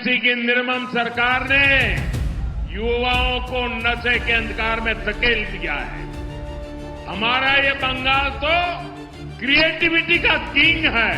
TMC की निर्मम सरकार ने युवाओं को नशे के अंधकार में धकेल दिया है। हमारा ये बंगाल तो क्रिएटिविटी का किंग है।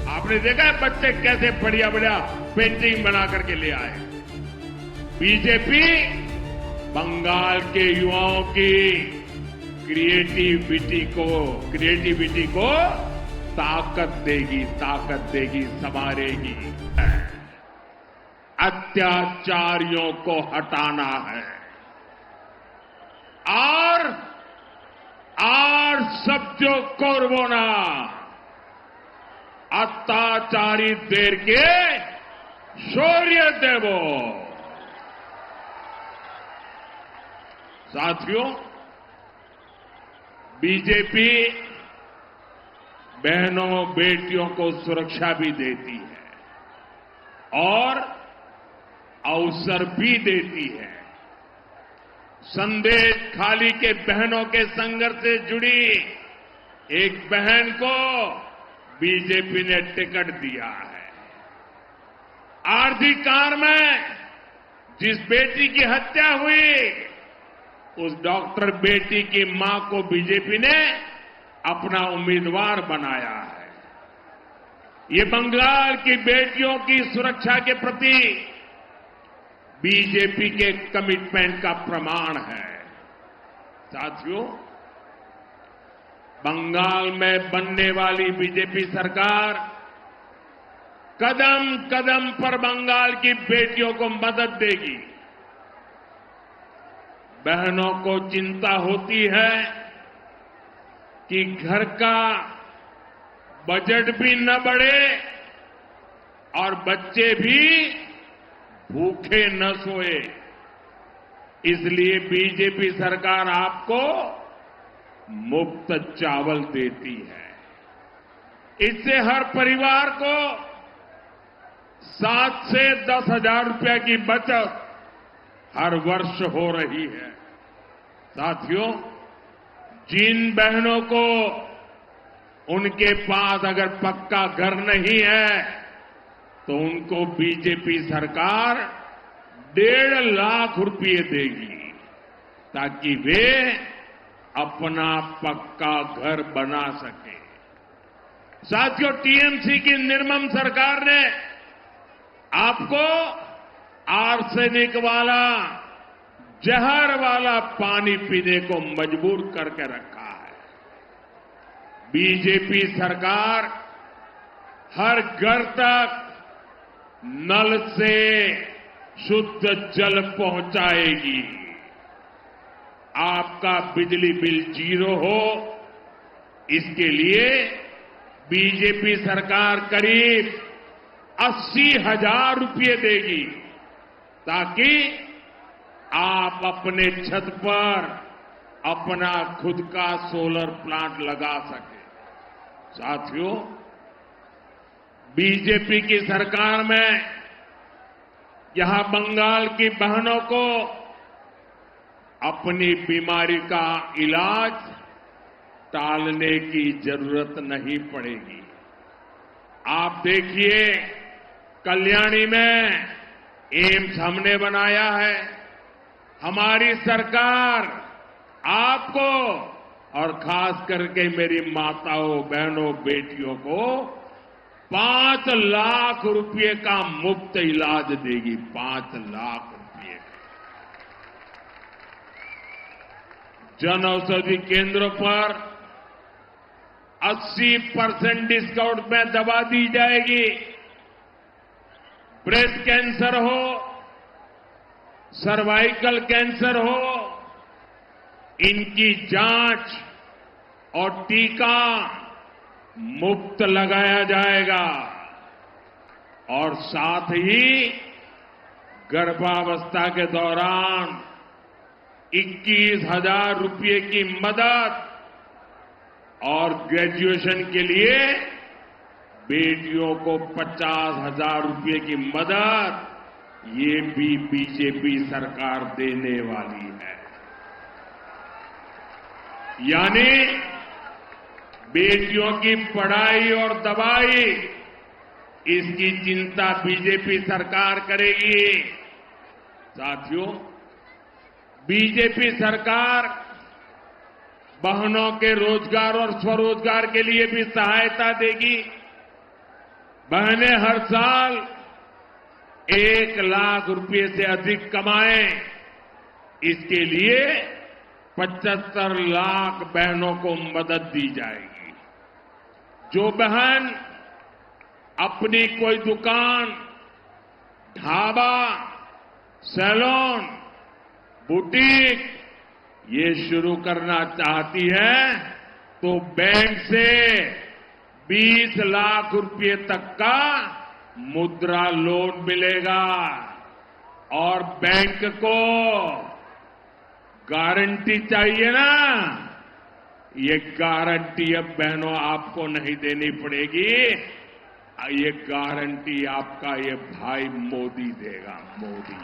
आपने देखा है बच्चे कैसे बढ़िया बढ़िया पेंटिंग बना करके ले आए। बीजेपी बंगाल के युवाओं की क्रिएटिविटी को ताकत देगी, संवारेगी। अत्याचारियों को हटाना है और सब्जो कोरबोना अत्याचारी देर के शौर्य देवो। साथियों, बीजेपी बहनों बेटियों को सुरक्षा भी देती है और अवसर भी देती है। संदेश खाली के बहनों के संघर्ष से जुड़ी एक बहन को बीजेपी ने टिकट दिया है। आरजी कार में जिस बेटी की हत्या हुई, उस डॉक्टर बेटी की मां को बीजेपी ने अपना उम्मीदवार बनाया है। ये बंगाल की बेटियों की सुरक्षा के प्रति बीजेपी के कमिटमेंट का प्रमाण है। साथियों, बंगाल में बनने वाली बीजेपी सरकार कदम कदम पर बंगाल की बेटियों को मदद देगी। बहनों को चिंता होती है कि घर का बजट भी न बढ़े और बच्चे भी भूखे न सोए। इसलिए बीजेपी सरकार आपको मुफ्त चावल देती है। इससे हर परिवार को 7 से 10 हजार रुपए की बचत हर वर्ष हो रही है। साथियों, जिन बहनों को उनके पास अगर पक्का घर नहीं है तो उनको बीजेपी सरकार 1.5 लाख रुपए देगी ताकि वे अपना पक्का घर बना सके। साथियों, टीएमसी की निर्मम सरकार ने आपको आर्सेनिक वाला, जहर वाला पानी पीने को मजबूर करके रखा है। बीजेपी सरकार हर घर तक नल से शुद्ध जल पहुंचाएगी। आपका बिजली बिल 0 हो, इसके लिए बीजेपी सरकार करीब 80,000 रुपए देगी ताकि आप अपने छत पर अपना खुद का सोलर प्लांट लगा सके। साथियों, बीजेपी की सरकार में यहां बंगाल की बहनों को अपनी बीमारी का इलाज टालने की जरूरत नहीं पड़ेगी। आप देखिए, कल्याणी में एम्स हमने बनाया है। हमारी सरकार आपको और खास करके मेरी माताओं, बहनों, बेटियों को 5 लाख रुपए का मुफ्त इलाज देगी। 5 लाख रुपए। जन औषधि केंद्रों पर 80% डिस्काउंट में दवा दी जाएगी। ब्रेस्ट कैंसर हो, सर्वाइकल कैंसर हो, इनकी जांच और टीका मुफ्त लगाया जाएगा और साथ ही गर्भावस्था के दौरान 21,000 रुपए की मदद और ग्रेजुएशन के लिए बेटियों को 50,000 रुपए की मदद, ये भी बीजेपी सरकार देने वाली है। यानी बेटियों की पढ़ाई और दवाई इसकी चिंता बीजेपी सरकार करेगी। साथियों, बीजेपी सरकार बहनों के रोजगार और स्वरोजगार के लिए भी सहायता देगी। बहनें हर साल 1 लाख रुपए से अधिक कमाएं, इसके लिए 75 लाख बहनों को मदद दी जाएगी। जो बहन अपनी कोई दुकान, ढाबा, सैलून, बुटीक ये शुरू करना चाहती है तो बैंक से 20 लाख रुपए तक का मुद्रा लोन मिलेगा और बैंक को गारंटी चाहिए ना, ये गारंटी अब बहनों आपको नहीं देनी पड़ेगी, ये गारंटी आपका ये भाई मोदी देगा, मोदी।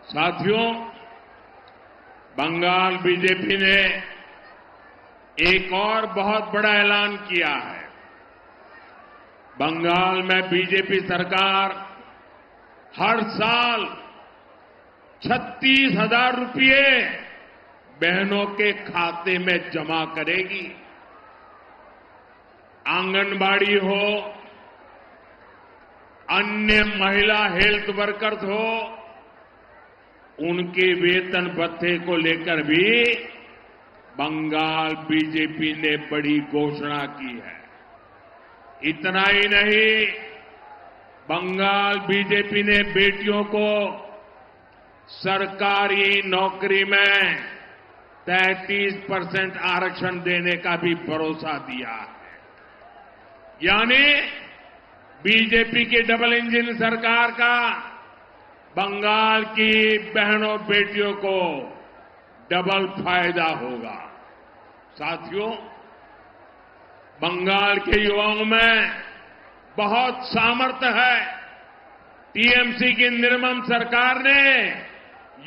साथियों, बंगाल बीजेपी ने एक और बहुत बड़ा ऐलान किया है। बंगाल में बीजेपी सरकार हर साल 36,000 रुपये बहनों के खाते में जमा करेगी। आंगनबाड़ी हो, अन्य महिला हेल्थ वर्कर्स हो, उनके वेतन भत्ते को लेकर भी बंगाल बीजेपी ने बड़ी घोषणा की है। इतना ही नहीं, बंगाल बीजेपी ने बेटियों को सरकारी नौकरी में 33% आरक्षण देने का भी भरोसा दिया है। यानी बीजेपी की डबल इंजन सरकार का बंगाल की बहनों बेटियों को डबल फायदा होगा। साथियों, बंगाल के युवाओं में बहुत सामर्थ्य है। टीएमसी की निर्मम सरकार ने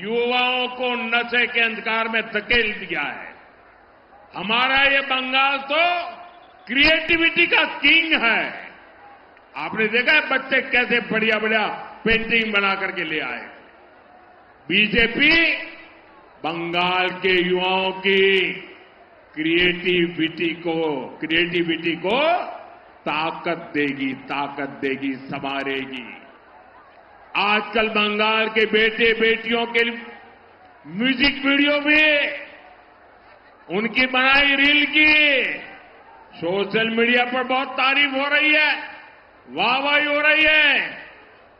युवाओं को नशे के अंधकार में धकेल दिया है। हमारा ये बंगाल तो क्रिएटिविटी का किंग है। आपने देखा है बच्चे कैसे बढ़िया बढ़िया पेंटिंग बना करके ले आए। बीजेपी बंगाल के युवाओं की क्रिएटिविटी को ताकत देगी, संवारेगी। आजकल बंगाल के बेटे बेटियों के म्यूजिक वीडियो भी उनकी बनाई रील की सोशल मीडिया पर बहुत तारीफ हो रही है, वाहवाही हो रही है।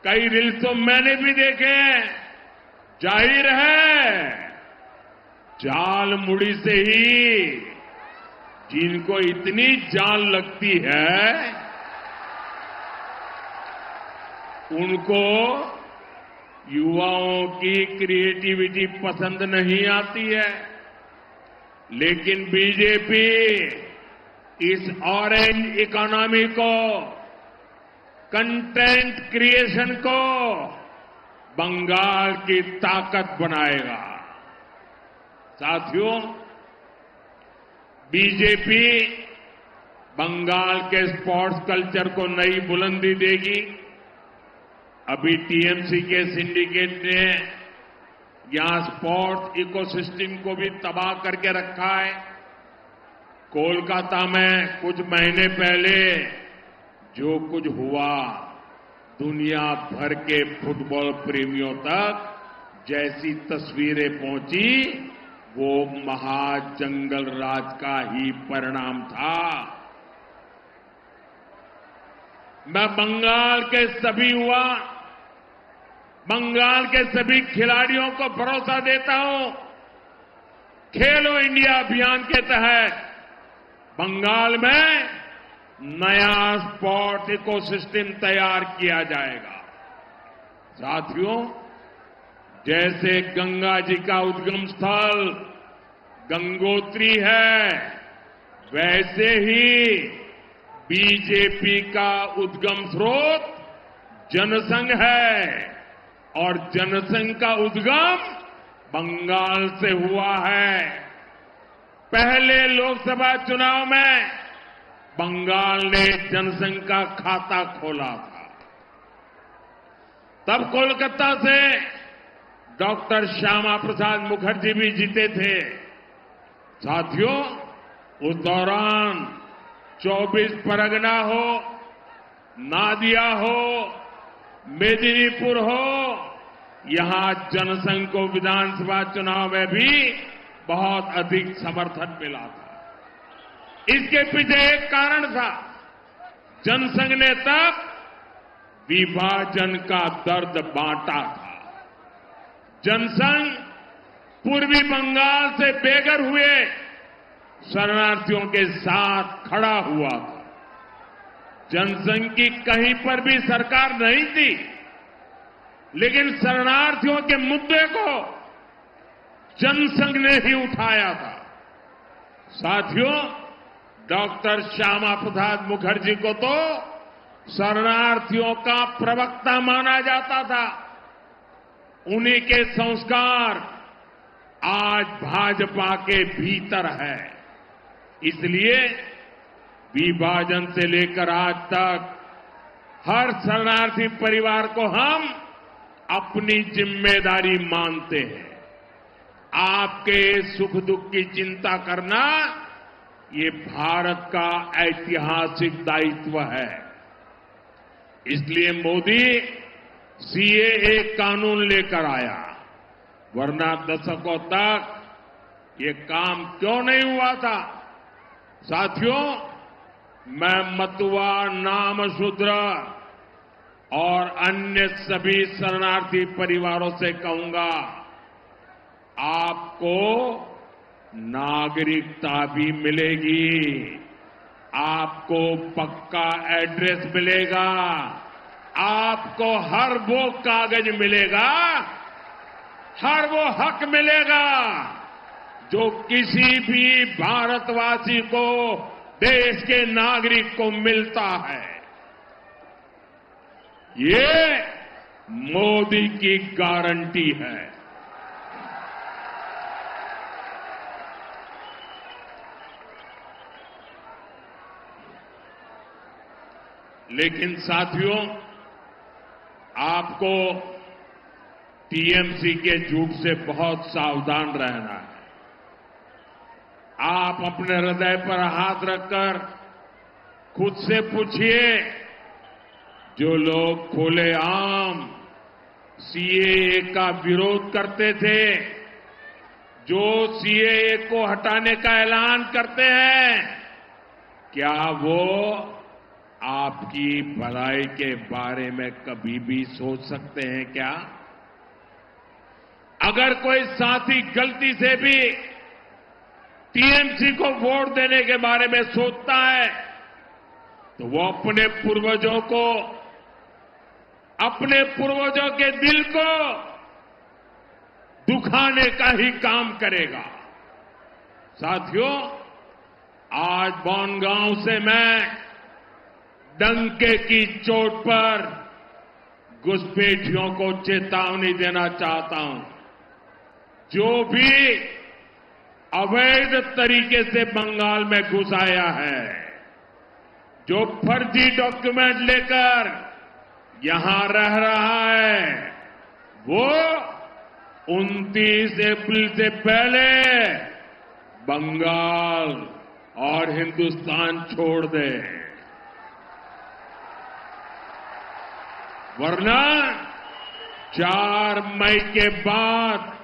कई रील्स तो मैंने भी देखे हैं। जाहिर है जाल मुड़ी से ही जिनको इतनी जान लगती है उनको युवाओं की क्रिएटिविटी पसंद नहीं आती है। लेकिन बीजेपी इस ऑरेंज इकोनॉमी को, कंटेंट क्रिएशन को बंगाल की ताकत बनाएगा। साथियों, बीजेपी बंगाल के स्पोर्ट्स कल्चर को नई बुलंदी देगी। अभी टीएमसी के सिंडिकेट ने यहां स्पोर्ट्स इकोसिस्टम को भी तबाह करके रखा है। कोलकाता में कुछ महीने पहले जो कुछ हुआ, दुनिया भर के फुटबॉल प्रेमियों तक जैसी तस्वीरें पहुंची, वो महाजंगल राज का ही परिणाम था। मैं बंगाल के सभी युवा, बंगाल के सभी खिलाड़ियों को भरोसा देता हूं, खेलो इंडिया अभियान के तहत बंगाल में नया स्पोर्ट इकोसिस्टम तैयार किया जाएगा। साथियों, जैसे गंगा जी का उद्गम स्थल गंगोत्री है, वैसे ही बीजेपी का उद्गम स्रोत जनसंघ है और जनसंघ का उद्गम बंगाल से हुआ है। पहले लोकसभा चुनाव में बंगाल ने जनसंघ का खाता खोला था। तब कोलकाता से डॉक्टर श्यामा प्रसाद मुखर्जी भी जीते थे। साथियों, उस दौरान 24 परगना हो, नादिया हो, मेदिनीपुर हो, यहां जनसंघ को विधानसभा चुनाव में भी बहुत अधिक समर्थन मिला था। इसके पीछे एक कारण था, जनसंघ ने तब विभाजन का दर्द बांटा था। जनसंघ पूर्वी बंगाल से बेघर हुए शरणार्थियों के साथ खड़ा हुआ था। जनसंघ की कहीं पर भी सरकार नहीं थी, लेकिन शरणार्थियों के मुद्दे को जनसंघ ने ही उठाया था। साथियों, डॉक्टर श्यामा प्रसाद मुखर्जी को तो शरणार्थियों का प्रवक्ता माना जाता था। उन्हीं के संस्कार आज भाजपा के भीतर है। इसलिए विभाजन से लेकर आज तक हर शरणार्थी परिवार को हम अपनी जिम्मेदारी मानते हैं। आपके सुख दुख की चिंता करना ये भारत का ऐतिहासिक दायित्व है। इसलिए मोदी सीएए कानून लेकर आया, वरना दशकों तक ये काम क्यों नहीं हुआ था। साथियों, मैं मतुआ, नामशूद्र और अन्य सभी शरणार्थी परिवारों से कहूंगा, आपको नागरिकता भी मिलेगी, आपको पक्का एड्रेस मिलेगा, आपको हर वो कागज मिलेगा, हर वो हक मिलेगा जो किसी भी भारतवासी को, देश के नागरिक को मिलता है। ये मोदी की गारंटी है। लेकिन साथियों, आपको टीएमसी के झूठ से बहुत सावधान रहना है। आप अपने हृदय पर हाथ रखकर खुद से पूछिए, जो लोग खुलेआम सीएए का विरोध करते थे, जो सीएए को हटाने का ऐलान करते हैं, क्या वो आपकी भलाई के बारे में कभी भी सोच सकते हैं क्या? अगर कोई साथी गलती से भी टीएमसी को वोट देने के बारे में सोचता है, तो वो अपने पूर्वजों के दिल को दुखाने का ही काम करेगा। साथियों, आज बनगांव से मैं डंके की चोट पर घुसपैठियों को चेतावनी देना चाहता हूं। जो भी अवैध तरीके से बंगाल में घुस आया है, जो फर्जी डॉक्यूमेंट लेकर यहां रह रहा है, वो 29 अप्रैल से पहले बंगाल और हिंदुस्तान छोड़ दे, वरना 4 मई के बाद